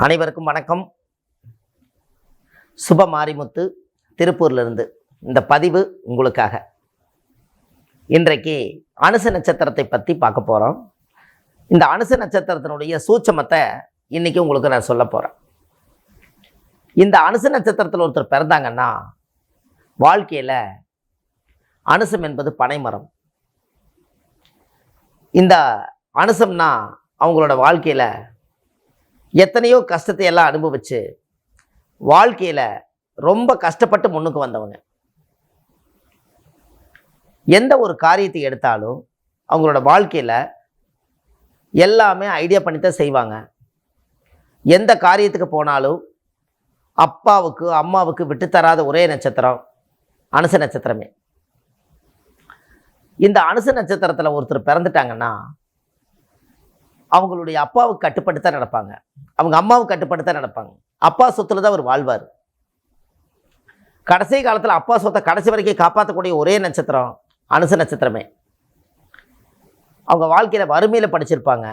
அனைவருக்கும் வணக்கம். சுப மாரிமுத்து திருப்பூர்லேருந்து இந்த பதிவு உங்களுக்காக. இன்றைக்கு அனுச நட்சத்திரத்தை பற்றி பார்க்க போகிறோம். இந்த அனுச நட்சத்திரத்தினுடைய சூட்சமத்தை இன்னைக்கு உங்களுக்கு நான் சொல்ல போகிறேன். இந்த அனுச நட்சத்திரத்தில் ஒருத்தர் பிறந்தாங்கன்னா வாழ்க்கையில் அனுசம் என்பது பனைமரம். இந்த அனுசம்னா அவங்களோட வாழ்க்கையில் எத்தனையோ கஷ்டத்தை எல்லாம் அனுபவிச்சு வாழ்க்கையில் ரொம்ப கஷ்டப்பட்டு முன்னுக்கு வந்தவங்க. எந்த ஒரு காரியத்தை எடுத்தாலும் அவங்களோட வாழ்க்கையில் எல்லாமே ஐடியா பண்ணித்தான் செய்வாங்க. எந்த காரியத்துக்கு போனாலும் அப்பாவுக்கு அம்மாவுக்கு விட்டுத்தராத ஒரே நட்சத்திரம் அனுச நட்சத்திரமே. இந்த அனுச நட்சத்திரத்தில் ஒருத்தர் பிறந்துட்டாங்கன்னா அவங்களுடைய அப்பாவுக்கு கட்டுப்பட்டு தான் நடப்பாங்க, அவங்க அம்மாவுக்கு கட்டுப்பட்டு தான் நடப்பாங்க. அப்பா சொத்துல தான் அவர் வாழ்வார். கடைசி காலத்தில் அப்பா சொத்தை கடைசி வரைக்கும் காப்பாற்றக்கூடிய ஒரே நட்சத்திரம் அனுச நட்சத்திரமே. அவங்க வாழ்க்கையில் வறுமையில் படிச்சிருப்பாங்க.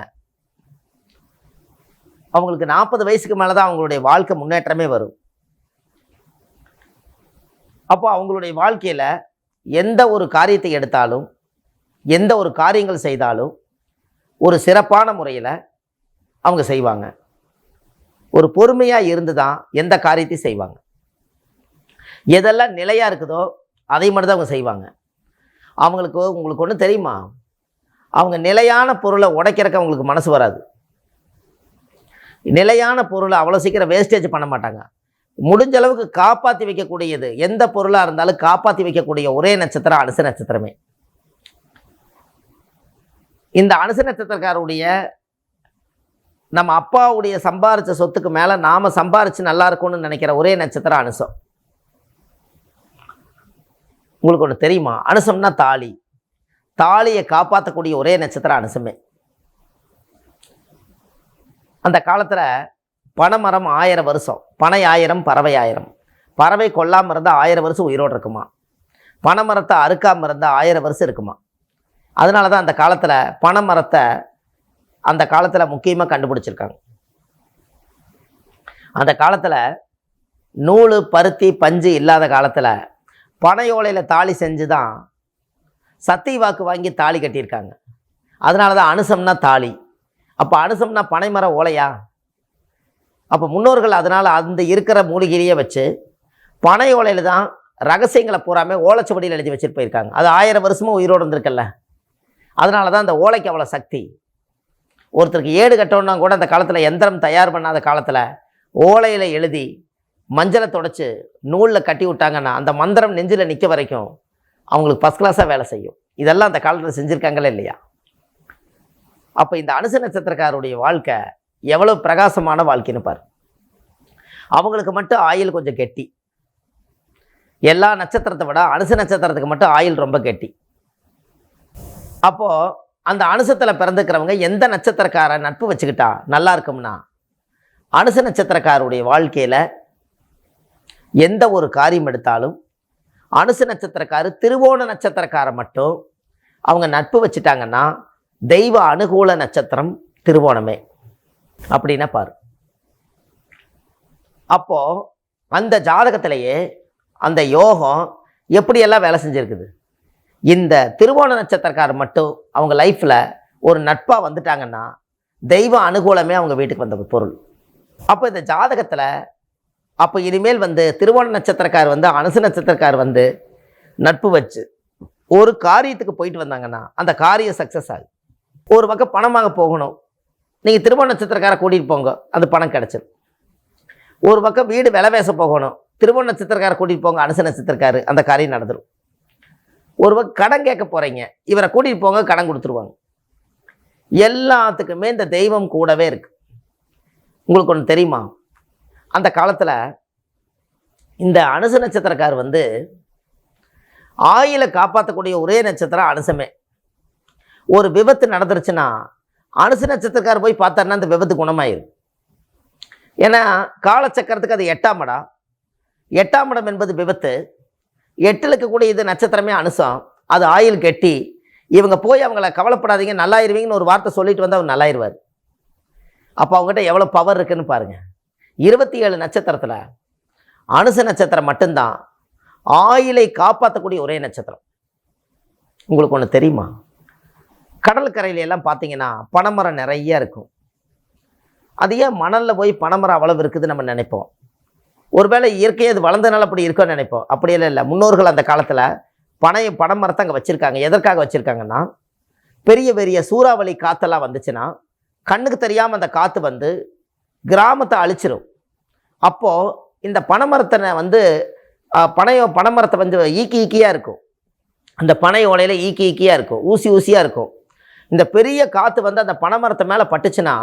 அவங்களுக்கு 40 வயசுக்கு மேலே தான் அவங்களுடைய வாழ்க்கை முன்னேற்றமே வரும். அப்போ அவங்களுடைய வாழ்க்கையில் எந்த ஒரு காரியத்தை எடுத்தாலும் எந்த ஒரு காரியங்கள் செய்தாலும் ஒரு சிறப்பான முறையில் அவங்க செய்வாங்க. ஒரு பொறுமையாக இருந்து தான் எந்த காரியத்தையும் செய்வாங்க. எதெல்லாம் நிலையாக இருக்குதோ அதை மட்டும் தான் அவங்க செய்வாங்க. உங்களுக்கு ஒன்று தெரியுமா, அவங்க நிலையான பொருளை உடைக்கிறக்க அவங்களுக்கு மனசு வராது. நிலையான பொருளை அவ்வளோ சீக்கிரம் வேஸ்டேஜ் பண்ண மாட்டாங்க. முடிஞ்ச அளவுக்கு காப்பாற்றி வைக்கக்கூடியது எந்த பொருளாக இருந்தாலும் காப்பாற்றி வைக்கக்கூடிய ஒரே நட்சத்திரம் அனுச நட்சத்திரமே. இந்த அனுச நட்சத்திரக்காருடைய நம்ம அப்பாவுடைய சம்பாரித்த சொத்துக்கு மேலே நாம் சம்பாரித்து நல்லா இருக்கும்னு நினைக்கிற ஒரே நட்சத்திரம் அனுசம். உங்களுக்கு ஒன்று தெரியுமா, அனுசம்னா தாலி. தாலியை காப்பாற்றக்கூடிய ஒரே நட்சத்திரம் அனுசமே. அந்த காலத்தில் பனைமரம் 1000 வருஷம், பனை 1000 பறவை 1000. பறவை கொல்லாமல் இருந்தால் 1000 வருஷம் உயிரோடு இருக்குமா, பனைமரத்தை அறுக்காமல் இருந்தால் 1000 வருஷம் இருக்குமா. அதனால தான் அந்த காலத்தில் பனைமரத்தை அந்த காலத்தில் முக்கியமாக கண்டுபிடிச்சிருக்காங்க. அந்த காலத்தில் நூல் பருத்தி பஞ்சு இல்லாத காலத்தில் பனையோலையில் தாலி செஞ்சு தான் சத்திய வாக்கு வாங்கி தாலி கட்டியிருக்காங்க. அதனால தான் அனுசம்னா தாலி. அப்போ அனுசம்னா பனைமரம் ஓலையா. அப்போ முன்னோர்கள் அதனால் அந்த இருக்கிற மூலிகையை வச்சு பனை ஓலையில் தான் ரகசியங்களை பூராமே ஓலைச்சுவடியில் எழுதி வச்சுட்டு போயிருக்காங்க. அது 1000 வருஷமும் உயிரோடு இருந்திருக்கல்ல. அதனால தான் அந்த ஓலைக்கு அவ்வளோ சக்தி. ஒருத்தருக்கு ஏடு கட்டணுன்னா கூட அந்த காலத்தில் எந்திரம் தயார் பண்ணாத காலத்தில் ஓலையில் எழுதி மஞ்சளை தொடச்சி நூலில் கட்டி விட்டாங்கன்னா அந்த மந்திரம் நெஞ்சில் நிற்க வரைக்கும் அவங்களுக்கு ஃபஸ்ட் கிளாஸாக வேலை செய்யும். இதெல்லாம் அந்த காலத்தில் செஞ்சுருக்காங்களே இல்லையா. அப்போ இந்த அனுச நட்சத்திரக்காருடைய வாழ்க்கை எவ்வளோ பிரகாசமான வாழ்க்கைன்னு பாரு. அவங்களுக்கு மட்டும் ஆயில் கொஞ்சம் கெட்டி. எல்லா நட்சத்திரத்தை விட அனுச நட்சத்திரத்துக்கு மட்டும் ஆயில் ரொம்ப கெட்டி. அப்போது அந்த அனுசத்தில் பிறந்துக்கிறவங்க எந்த நட்சத்திரக்கார நட்பு வச்சுக்கிட்டா நல்லா இருக்கும்னா, அனுச நட்சத்திரக்காருடைய வாழ்க்கையில் எந்த ஒரு காரியம் எடுத்தாலும் அனுச நட்சத்திரக்காரு திருவோண நட்சத்திரக்காரை மட்டும் அவங்க நட்பு வச்சுட்டாங்கன்னா தெய்வ அனுகூல நட்சத்திரம் திருவோணமே. அப்படின்னா பாரு. அப்போது அந்த ஜாதகத்திலேயே அந்த யோகம் எப்படியெல்லாம் வேலை செஞ்சுருக்குது. இந்த திருவோண நட்சத்திரக்காரர் மட்டும் அவங்க லைஃப்பில் ஒரு நட்பாக வந்துட்டாங்கன்னா தெய்வ அனுகூலமே அவங்க வீட்டுக்கு வந்த பொருள். அப்போ இந்த ஜாதகத்தில் அப்போ இனிமேல் திருவோண நட்சத்திரக்கார் அனுச நட்சத்திரக்கார் நட்பு வச்சு ஒரு காரியத்துக்கு போயிட்டு வந்தாங்கன்னா அந்த காரியம் சக்ஸஸ் ஆகும். ஒரு பக்கம் பணமாக போகணும், நீங்கள் திருவோண நட்சத்திரக்காரை கூட்டிகிட்டு போங்க, அந்த பணம் கிடச்சிடும். ஒரு பக்கம் வீடு விலை பேச போகணும், திருவோண நட்சத்திரக்காரை கூட்டிகிட்டு போங்க, அனுச நட்சத்திரக்காரு, அந்த காரியம் நடந்துடும். ஒரு பக்கம் கடன் கேட்க போகிறீங்க, இவரை கூட்டிகிட்டு போங்க, கடன் கொடுத்துருவாங்க. எல்லாத்துக்குமே இந்த தெய்வம் கூடவே இருக்குது. உங்களுக்கு ஒன்று தெரியுமா, அந்த காலத்தில் இந்த அனுச நட்சத்திரக்கார் ஆயிலை காப்பாற்றக்கூடிய ஒரே நட்சத்திரம் அனுசமே. ஒரு விபத்து நடந்துருச்சுன்னா அனுச நட்சத்திரக்கார் போய் பார்த்தாருன்னா அந்த விபத்து குணமாயிரும். ஏன்னா காலச்சக்கரத்துக்கு அது 8ஆம் இடம். 8ஆம் இடம் என்பது விபத்து. 8ல் இருக்கக்கூடிய இது நட்சத்திரமே அனுசம். அது ஆயில் கெட்டி இவங்க போய் அவங்கள கவலைப்படாதீங்க நல்லாயிருவீங்கன்னு ஒரு வார்த்தை சொல்லிட்டு அவர் நல்லாயிருவார். அப்போ அவங்ககிட்ட எவ்வளோ பவர் இருக்குன்னு பாருங்கள். 27 நட்சத்திரத்தில் அனுச நட்சத்திரம் மட்டும்தான் ஆயிலை காப்பாற்றக்கூடிய ஒரே நட்சத்திரம். உங்களுக்கு ஒன்று தெரியுமா? கடற்கரையில எல்லாம் பார்த்தீங்கன்னா பனைமரம் நிறைய இருக்கும். அது ஏன் மணலில் போய் பனைமரம் அவ்வளவு இருக்குது நம்ம நினைப்போம். ஒருவேளை இயற்கையை அது வளர்ந்தனால அப்படி இருக்குன்னு நினைப்போம். அப்படியெல்லாம் இல்லை. முன்னோர்கள் அந்த காலத்தில் பனைமரத்தை அங்கே வச்சுருக்காங்க. எதற்காக வச்சுருக்காங்கன்னா, பெரிய பெரிய சூறாவளி காற்றெல்லாம் வந்துச்சுன்னா கண்ணுக்கு தெரியாமல் அந்த காற்று வந்து கிராமத்தை அழிச்சிடும். அப்போது இந்த பனைமரத்தை வந்து பனைமரத்தை வந்து ஈக்கியாக இருக்கும். அந்த பனை ஓலையில் ஈக்கியாக இருக்கும், ஊசியாக இருக்கும். இந்த பெரிய காற்று வந்து அந்த பனைமரத்தை மேலே பட்டுச்சுன்னா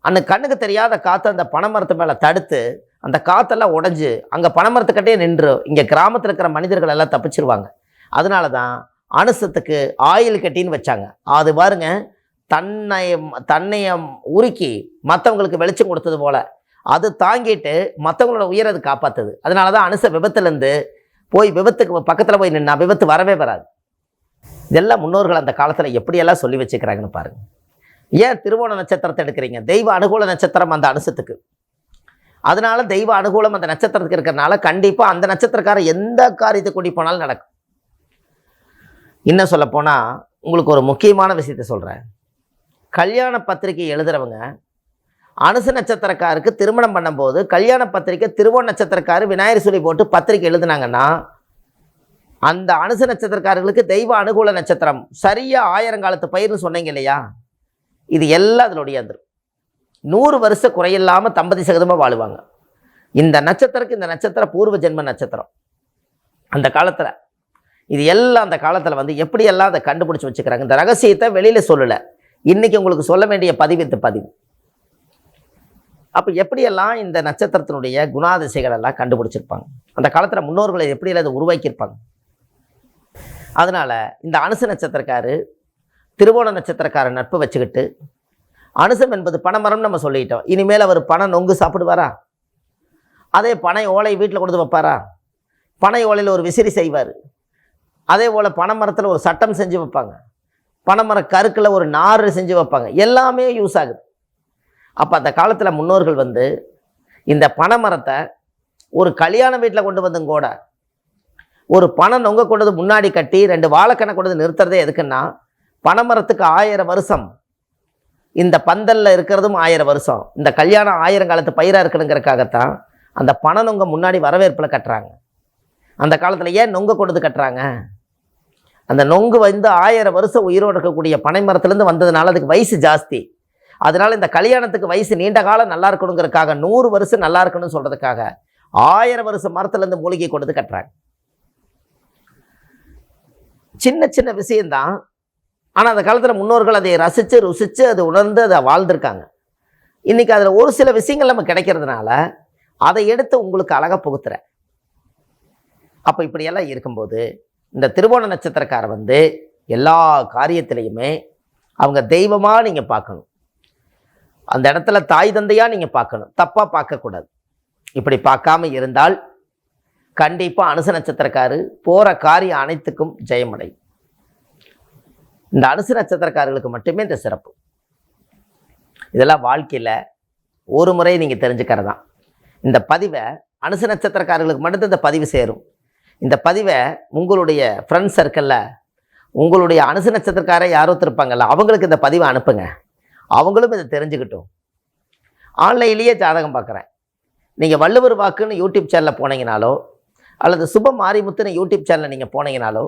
அந்த கண்ணுக்கு தெரியாத காற்று அந்த பனைமரத்து மேலே தடுத்து அந்த காற்றெல்லாம் உடஞ்சி அங்கே பனைமரத்துக்கிட்டே நின்று இங்கே கிராமத்தில் இருக்கிற மனிதர்கள் எல்லாம் தப்பிச்சிருவாங்க. அதனால தான் அனுசத்துக்கு ஆயில் கட்டின்னு வச்சாங்க. அது பாருங்க, தன்னைய உருக்கி மற்றவங்களுக்கு வெளிச்சம் கொடுத்தது போல் அது தாங்கிட்டு மற்றவங்களோட உயிரை அது காப்பாற்றுது. அதனால தான் அனுச விபத்துலேருந்து போய் விபத்துக்கு பக்கத்தில் போய் நின்னா விபத்து வரவே வராது. இதெல்லாம் முன்னோர்கள் அந்த காலத்தில் எப்படியெல்லாம் சொல்லி வச்சுக்கிறாங்கன்னு பாருங்கள். ஏன் திருவோண நட்சத்திரத்தை எடுக்கிறீங்க? தெய்வ அனுகூல நட்சத்திரம் அந்த அனுசத்துக்கு. அதனால தெய்வ அனுகூலம் அந்த நட்சத்திரத்துக்கு இருக்கிறனால கண்டிப்பாக அந்த நட்சத்திரக்காரர் எந்த காரியத்தை கூட்டி போனாலும் நடக்கும். இன்னும் சொல்லப்போனால் உங்களுக்கு ஒரு முக்கியமான விஷயத்தை சொல்கிறேன். கல்யாண பத்திரிகை எழுதுகிறவங்க அனுச நட்சத்திரக்காருக்கு திருமணம் பண்ணும்போது கல்யாண பத்திரிக்கை திருவோண நட்சத்திரக்காரு விநாயகர் சொல்லி போட்டு பத்திரிக்கை எழுதுனாங்கன்னா அந்த அனுச நட்சத்திரக்காரர்களுக்கு தெய்வ அனுகூல நட்சத்திரம் சரியாக 1000 காலத்து பயிர்னு சொன்னீங்க இல்லையா? இது எல்லாம் அதனுடைய வந்துடும். 100 வருஷம் குறையில்லாமல் 50% வாழுவாங்க. இந்த நட்சத்திரக்கு இந்த நட்சத்திரம் பூர்வ ஜென்ம நட்சத்திரம். அந்த காலத்தில் இது எல்லாம் அந்த காலத்தில் வந்து எப்படியெல்லாம் அதை கண்டுபிடிச்சி வச்சுக்கிறாங்க. இந்த ரகசியத்தை வெளியில் சொல்லலை. இன்றைக்கி உங்களுக்கு சொல்ல வேண்டிய பதிவு இந்த பதிவு. அப்போ எப்படியெல்லாம் இந்த நட்சத்திரத்தினுடைய குணாதிசைகள் எல்லாம் கண்டுபிடிச்சிருப்பாங்க. அந்த காலத்தில் முன்னோர்களை எப்படியெல்லாம் அதை உருவாக்கியிருப்பாங்க. அதனால் இந்த அனுச நட்சத்திரக்காரு திருவோண நட்சத்திரக்கார நட்பு வச்சுக்கிட்டு, அனுசம் என்பது பனைமரம் நம்ம சொல்லிட்டோம். இனிமேல் அவர் பனை நொங்கு சாப்பிடுவாரா? அதே பனை ஓலை வீட்டில் கொண்டு வைப்பாரா? பனை ஓலையில் ஒரு விசிறி செய்வார். அதே போல் பனைமரத்தில் ஒரு சட்டம் செஞ்சு வைப்பாங்க. பனைமர கருக்கில் ஒரு நார் செஞ்சு வைப்பாங்க. எல்லாமே யூஸ் ஆகுது. அப்போ அந்த காலத்தில் முன்னோர்கள் வந்து இந்த பனைமரத்தை ஒரு கல்யாண வீட்டில் கொண்டு வந்தும் கூட ஒரு பனை நொங்க கொண்டது முன்னாடி கட்டி 2 வாழைக்கணை கொண்டது நிறுத்துறதே எதுக்குன்னா, பனைமரத்துக்கு 1000 வருஷம், இந்த பந்தலில் இருக்கிறதும் 1000 வருஷம், இந்த கல்யாணம் 1000 காலத்து பயிராக இருக்கணுங்கிறதுக்காகத்தான் அந்த பனை நொங்க முன்னாடி வரவேற்பில் கட்டுறாங்க. அந்த காலத்தில் ஏன் நொங்க கொண்டது கட்டுறாங்க? அந்த நொங்கு வந்து 1000 வருஷம் உயிரோடு இருக்கக்கூடிய பனை மரத்துலேருந்து வந்ததுனால அதுக்கு வயசு ஜாஸ்தி. அதனால் இந்த கல்யாணத்துக்கு வயசு நீண்ட காலம் நல்லா இருக்கணுங்கிறதுக்காக 100 வருஷம் நல்லா இருக்கணும்னு சொல்கிறதுக்காக 1000 வருஷம் மரத்துலேருந்து மூலிகை கொண்டது கட்டுறாங்க. சின்ன சின்ன விஷயந்தான். ஆனால் அந்த காலத்தில் முன்னோர்கள் அதை ரசித்து ருசித்து அதை உணர்ந்து அதை வாழ்ந்திருக்காங்க. இன்றைக்கி அதில் ஒரு சில விஷயங்கள் நம்ம கிடைக்கிறதுனால அதை எடுத்து உங்களுக்கு அழகாக புகுத்துறேன். அப்போ இப்படியெல்லாம் இருக்கும்போது இந்த திருவோண நட்சத்திரக்காரை வந்து எல்லா காரியத்திலையுமே அவங்க தெய்வமாக நீங்கள் பார்க்கணும். அந்த இடத்துல தாய் தந்தையாக நீங்கள் பார்க்கணும். தப்பாக பார்க்கக்கூடாது. இப்படி பார்க்காம இருந்தால் கண்டிப்பாக அனுச நட்சத்திரக்காரு போகிற காரியம் அனைத்துக்கும் ஜெயமடை. இந்த அனுச நட்சத்திரக்காரர்களுக்கு மட்டுமே இந்த சிறப்பு. இதெல்லாம் வாழ்க்கையில் ஒரு முறை நீங்கள் தெரிஞ்சுக்கிறதான். இந்த பதிவை அனுச நட்சத்திரக்காரர்களுக்கு மட்டும்தான் இந்த பதிவு சேரும். இந்த பதிவை உங்களுடைய ஃப்ரெண்ட்ஸ் சர்க்கிளில் உங்களுடைய அனுச நட்சத்திரக்காரை யாரோ இருப்பாங்கல்ல, அவங்களுக்கு இந்த பதிவை அனுப்புங்க. அவங்களும் இதை தெரிஞ்சுக்கிட்டும். ஆன்லைன்லேயே ஜாதகம் பார்க்குறேன். நீங்கள் வள்ளுவர் வாக்குன்னு யூடியூப் சேனலில் போனீங்கனாலோ அல்லது சுப மாரிமுத்துன்னு யூடியூப் சேனலில் நீங்கள் போனீங்கனாலோ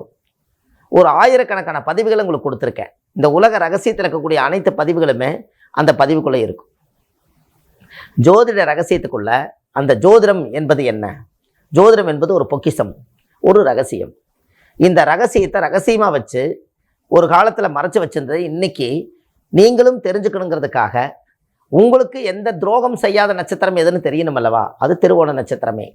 ஒரு 1000கணக்கான பதிவுகளை உங்களுக்கு கொடுத்துருக்கேன். இந்த உலக ரகசியத்தில் இருக்கக்கூடிய அனைத்து பதிவுகளுமே அந்த பதிவுக்குள்ளே இருக்கும். ஜோதிட ரகசியத்துக்குள்ள அந்த ஜோதிடம் என்பது என்ன? ஜோதிடம் என்பது ஒரு பொக்கிஷம், ஒரு ரகசியம். இந்த ரகசியத்தை ரகசியமாக வச்சு ஒரு காலத்தில் மறைச்சி வச்சிருந்தது இன்றைக்கி நீங்களும் தெரிஞ்சுக்கணுங்கிறதுக்காக உங்களுக்கு எந்த துரோகம் செய்யாத நட்சத்திரம் எதுன்னு தெரியணும் அல்லவா? அது திருவோண நட்சத்திரமே.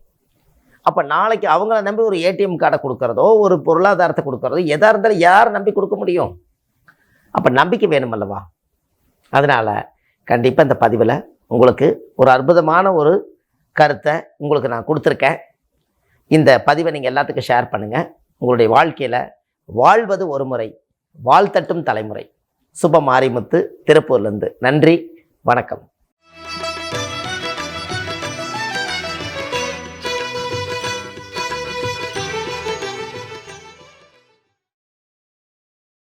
அப்போ நாளைக்கு அவங்கள நம்பி ஒரு ஏடிஎம் கார்டை கொடுக்குறதோ ஒரு பொருளாதாரத்தை கொடுக்குறதோ எதாக இருந்தாலும் யார் நம்பி கொடுக்க முடியும்? அப்போ நம்பிக்கை வேணும் அல்லவா? அதனால் கண்டிப்பாக இந்த பதிவில் உங்களுக்கு ஒரு அற்புதமான ஒரு கருத்தை உங்களுக்கு நான் கொடுத்துருக்கேன். இந்த பதிவை நீங்கள் எல்லாத்துக்கும் ஷேர் பண்ணுங்கள். உங்களுடைய வாழ்க்கையில் வாழ்வது ஒரு முறை, வாழ்த்தட்டும் தலைமுறை. சுப மாரிமுத்து, திருப்பூர்லேருந்து. நன்றி, வணக்கம்.